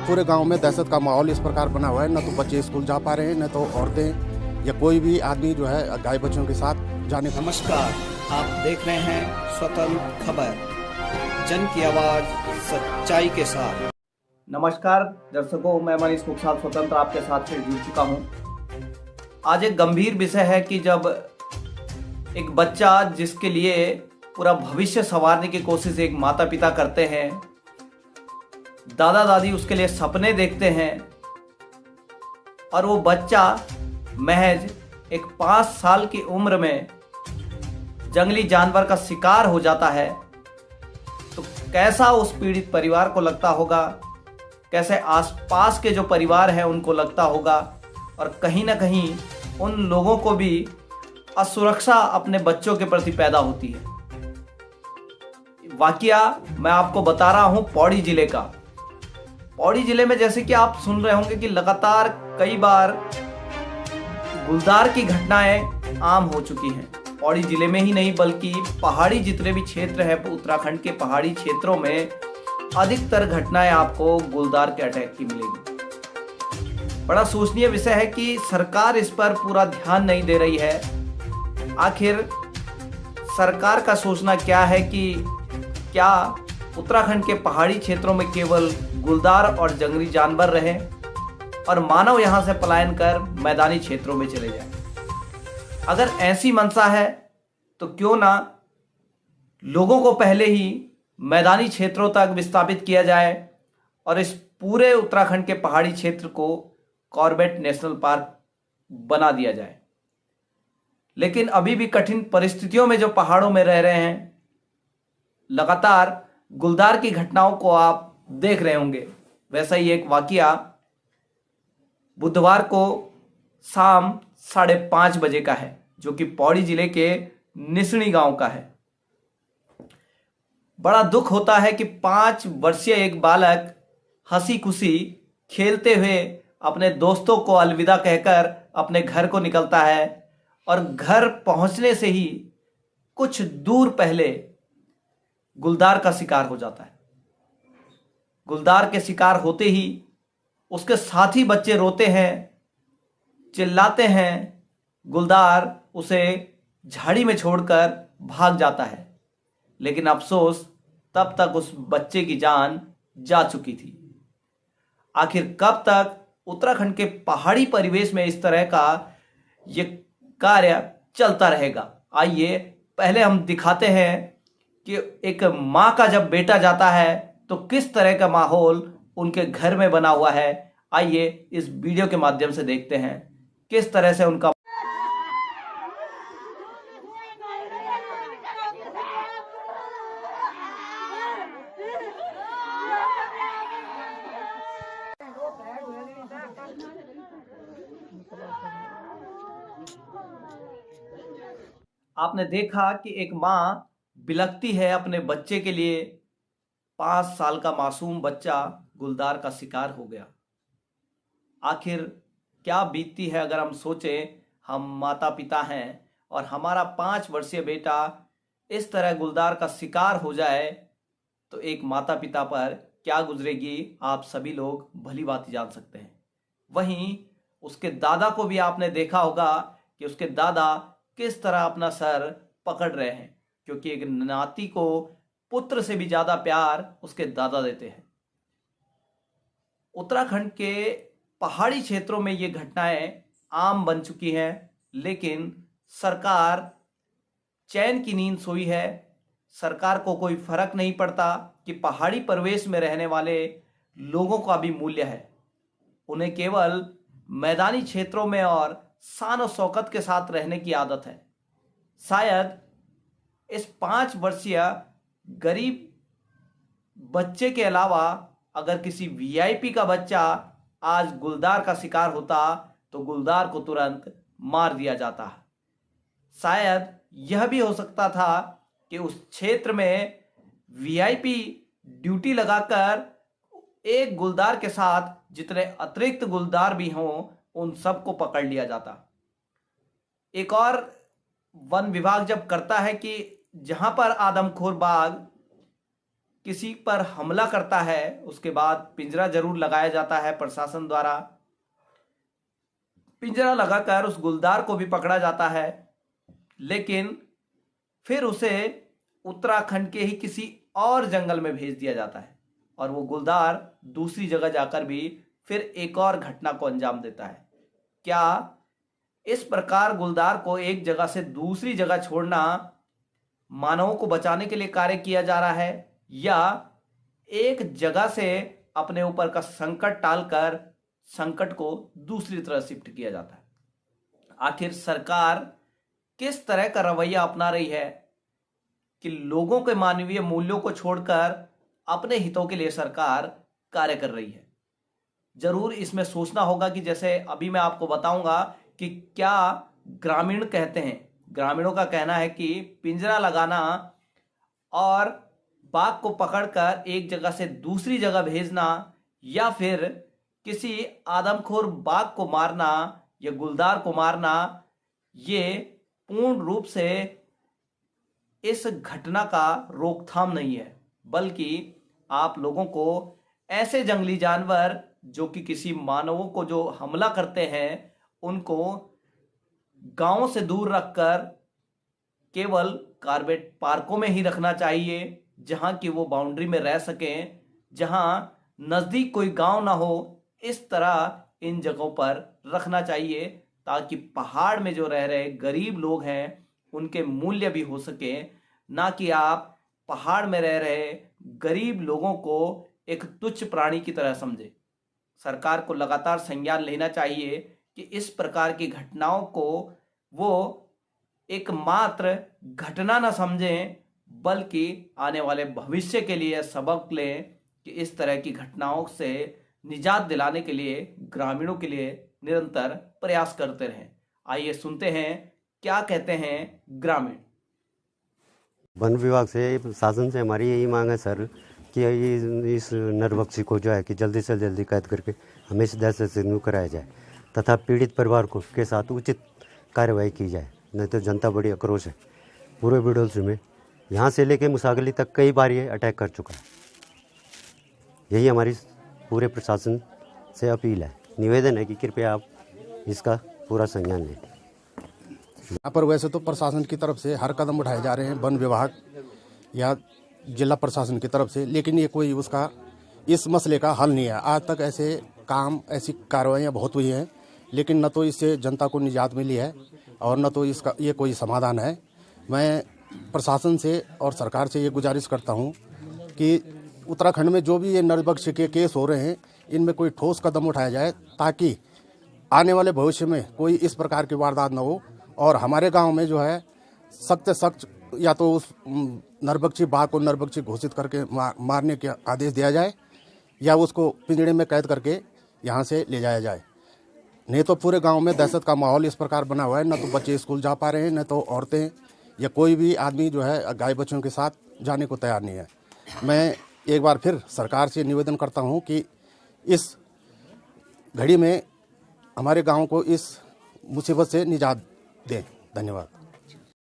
पूरे गांव में दहशत का माहौल इस प्रकार बना हुआ है, न तो बच्चे स्कूल जा पा रहे हैं, न तो औरतें या कोई भी आदमी जो है गाय बच्चों के साथ जाने। नमस्कार, आप देख रहे हैं स्वतंत्र खबर, जन की आवाज सच्चाई के साथ। नमस्कार दर्शकों, मैं मनीष कुकसाल स्वतंत्र आपके साथ फिर जुड़ चुका हूं। आज एक गंभीर विषय है कि जब एक बच्चा जिसके लिए पूरा भविष्य संवारने की कोशिश एक माता पिता करते हैं, दादा दादी उसके लिए सपने देखते हैं, और वो बच्चा महज एक 5 साल की उम्र में जंगली जानवर का शिकार हो जाता है, तो कैसा उस पीड़ित परिवार को लगता होगा, कैसे आसपास के जो परिवार हैं उनको लगता होगा, और कहीं ना कहीं उन लोगों को भी असुरक्षा अपने बच्चों के प्रति पैदा होती है। वाकया मैं आपको बता रहा हूं पौड़ी जिले का। पौड़ी जिले में जैसे कि आप सुन रहे होंगे कि लगातार कई बार गुलदार की घटनाएं आम हो चुकी हैं। पौड़ी जिले में ही नहीं बल्कि पहाड़ी जितने भी क्षेत्र हैं, उत्तराखंड के पहाड़ी क्षेत्रों में अधिकतर घटनाएं आपको गुलदार के अटैक की मिलेगी। बड़ा सोचनीय विषय है कि सरकार इस पर पूरा ध्यान नहीं दे रही है। आखिर सरकार का सोचना क्या है कि क्या उत्तराखंड के पहाड़ी क्षेत्रों में केवल गुलदार और जंगली जानवर रहे और मानव यहां से पलायन कर मैदानी क्षेत्रों में चले जाए। अगर ऐसी मंशा है तो क्यों ना लोगों को पहले ही मैदानी क्षेत्रों तक विस्थापित किया जाए और इस पूरे उत्तराखंड के पहाड़ी क्षेत्र को कॉर्बेट नेशनल पार्क बना दिया जाए। लेकिन अभी भी कठिन परिस्थितियों में जो पहाड़ों में रह रहे हैं, लगातार गुलदार की घटनाओं को आप देख रहे होंगे। वैसा ही एक वाकया बुधवार को शाम 5:30 बजे का है, जो कि पौड़ी जिले के निसणी गांव का है। बड़ा दुख होता है कि 5 वर्षीय एक बालक हंसी खुशी खेलते हुए अपने दोस्तों को अलविदा कहकर अपने घर को निकलता है, और घर पहुंचने से ही कुछ दूर पहले गुलदार का शिकार हो जाता है। गुलदार के शिकार होते ही उसके साथी बच्चे रोते हैं, चिल्लाते हैं। गुलदार उसे झाड़ी में छोड़कर भाग जाता है, लेकिन अफसोस तब तक उस बच्चे की जान जा चुकी थी। आखिर कब तक उत्तराखंड के पहाड़ी परिवेश में इस तरह का ये कार्य चलता रहेगा? आइए पहले हम दिखाते हैं कि एक माँ का जब बेटा जाता है तो किस तरह का माहौल उनके घर में बना हुआ है। आइए इस वीडियो के माध्यम से देखते हैं किस तरह से उनका आपने देखा कि एक माँ बिलखती है अपने बच्चे के लिए। 5 साल का मासूम बच्चा गुलदार का शिकार हो गया। आखिर क्या बीतती है अगर हम सोचें, हम माता पिता हैं और हमारा 5 वर्षीय बेटा इस तरह गुलदार का शिकार हो जाए तो एक माता पिता पर क्या गुजरेगी, आप सभी लोग भली भांति जान सकते हैं। वहीं उसके दादा को भी आपने देखा होगा कि उसके दादा किस तरह अपना सर पकड़ रहे हैं, क्योंकि एक नाती को पुत्र से भी ज्यादा प्यार उसके दादा देते हैं। उत्तराखंड के पहाड़ी क्षेत्रों में ये घटनाएं आम बन चुकी हैं, लेकिन सरकार चैन की नींद सोई है। सरकार को कोई फर्क नहीं पड़ता कि पहाड़ी परिवेश में रहने वाले लोगों का भी मूल्य है। उन्हें केवल मैदानी क्षेत्रों में और शान और शौकत के साथ रहने की आदत है। शायद इस 5 वर्षीय गरीब बच्चे के अलावा अगर किसी वीआईपी का बच्चा आज गुलदार का शिकार होता तो गुलदार को तुरंत मार दिया जाता। शायद यह भी हो सकता था कि उस क्षेत्र में वीआईपी ड्यूटी लगाकर एक गुलदार के साथ जितने अतिरिक्त गुलदार भी हों उन सबको पकड़ लिया जाता। एक और वन विभाग जब करता है कि जहां पर आदमखोर बाघ किसी पर हमला करता है उसके बाद पिंजरा जरूर लगाया जाता है प्रशासन द्वारा। पिंजरा लगाकर उस गुलदार को भी पकड़ा जाता है, लेकिन फिर उसे उत्तराखंड के ही किसी और जंगल में भेज दिया जाता है और वो गुलदार दूसरी जगह जाकर भी फिर एक और घटना को अंजाम देता है। क्या इस प्रकार गुलदार को एक जगह से दूसरी जगह छोड़ना मानवों को बचाने के लिए कार्य किया जा रहा है, या एक जगह से अपने ऊपर का संकट टालकर संकट को दूसरी तरफ शिफ्ट किया जाता है? आखिर सरकार किस तरह का रवैया अपना रही है कि लोगों के मानवीय मूल्यों को छोड़कर अपने हितों के लिए सरकार कार्य कर रही है? जरूर इसमें सोचना होगा कि जैसे अभी मैं आपको बताऊंगा कि क्या ग्रामीण कहते हैं। ग्रामीणों का कहना है कि पिंजरा लगाना और बाघ को पकड़कर एक जगह से दूसरी जगह भेजना या फिर किसी आदमखोर बाघ को मारना या गुलदार को मारना, ये पूर्ण रूप से इस घटना का रोकथाम नहीं है, बल्कि आप लोगों को ऐसे जंगली जानवर जो कि किसी मानवों को जो हमला करते हैं उनको गांवों से दूर रखकर केवल कार्बेट पार्कों में ही रखना चाहिए, जहां की वो बाउंड्री में रह सकें, जहां नजदीक कोई गांव ना हो। इस तरह इन जगहों पर रखना चाहिए ताकि पहाड़ में जो रह रहे गरीब लोग हैं उनके मूल्य भी हो सके, ना कि आप पहाड़ में रह रहे गरीब लोगों को एक तुच्छ प्राणी की तरह समझे। सरकार को लगातार संज्ञान लेना चाहिए कि इस प्रकार की घटनाओं को वो एकमात्र घटना न समझें, बल्कि आने वाले भविष्य के लिए सबक लें कि इस तरह की घटनाओं से निजात दिलाने के लिए ग्रामीणों के लिए निरंतर प्रयास करते रहें। आइए सुनते हैं क्या कहते हैं ग्रामीण। वन विभाग से, शासन से हमारी यही मांग है सर कि इस नरभक्षी को जो है कि जल्दी से जल्दी कैद करके हमें इस दहशत से दूर कराया जाए तथा पीड़ित परिवार को के साथ उचित कार्रवाई की जाए, नहीं तो जनता बड़ी आक्रोश है। पूरे बिडोल्स में यहाँ से लेके मुसागली तक कई बार ये अटैक कर चुका है। यही हमारी पूरे प्रशासन से अपील है, निवेदन है कि कृपया आप इसका पूरा संज्ञान लें। यहाँ पर वैसे तो प्रशासन की तरफ से हर कदम उठाए जा रहे हैं, वन विभाग या जिला प्रशासन की तरफ से, लेकिन ये कोई उसका इस मसले का हल नहीं है। आज तक ऐसे काम, ऐसी कार्रवाइयाँ बहुत हुई हैं, लेकिन न तो इससे जनता को निजात मिली है और न तो इसका ये कोई समाधान है। मैं प्रशासन से और सरकार से ये गुजारिश करता हूँ कि उत्तराखंड में जो भी ये नरभक्षी के केस हो रहे हैं, इनमें कोई ठोस कदम उठाया जाए ताकि आने वाले भविष्य में कोई इस प्रकार की वारदात न हो और हमारे गांव में जो है सख्त से सख्त या तो उस नरभक्षी बाघ को नरभक्षी घोषित करके मारने के आदेश दिया जाए या उसको पिंजड़े में कैद करके यहाँ से ले जाया जाए। नहीं तो पूरे गांव में दहशत का माहौल इस प्रकार बना हुआ है, न तो बच्चे स्कूल जा पा रहे हैं, न तो औरतें या कोई भी आदमी जो है गाय बच्चों के साथ जाने को तैयार नहीं है। मैं एक बार फिर सरकार से निवेदन करता हूं कि इस घड़ी में हमारे गांव को इस मुसीबत से निजात दें। धन्यवाद।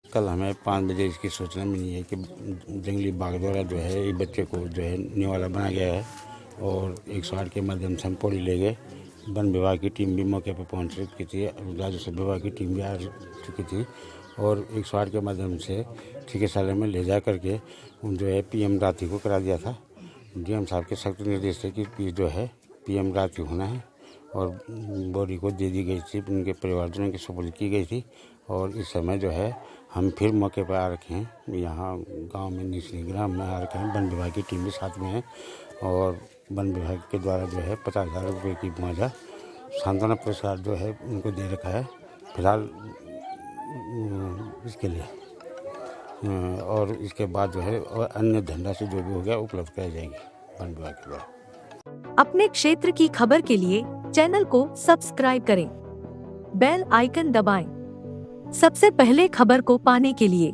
कल हमें 5 बजे इसकी सूचना मिली है कि जंगली बाघ द्वारा जो है ये बच्चे को जो है निवाला बनाया गया है और 108 के माध्यम से हम पौड़ी ले गए। वन विभाग की टीम भी मौके पर पहुंच चुकी थी, राजस्व विभाग की टीम भी आ चुकी थी और 108 के माध्यम से चिकित्सालय में ले जा करके जो है PM रात्रि को करा दिया था। DM साहब के सख्त निर्देश थे कि जो है PM रात्रि होना है और बॉडी को दे दी गई थी, उनके परिवारजनों की सुपुर्द की गई थी और इस समय जो है हम फिर मौके पर आ रखे हैं। यहाँ गांव में निचली ग्राम में आ रखे हैं। वन विभाग की टीम भी साथ में है और वन विभाग के द्वारा जो है 50,000 रुपये की मुआवजा सांत्वना पुरस्कार जो है उनको दे रखा है फिलहाल इसके लिए, और इसके बाद जो है और अन्य धनराशि जो भी हो गया उपलब्ध कराई जाएगी वन विभाग के द्वारा। अपने क्षेत्र की खबर के लिए चैनल को सब्सक्राइब करें, बेल आइकन दबाएं। सबसे पहले खबर को पाने के लिए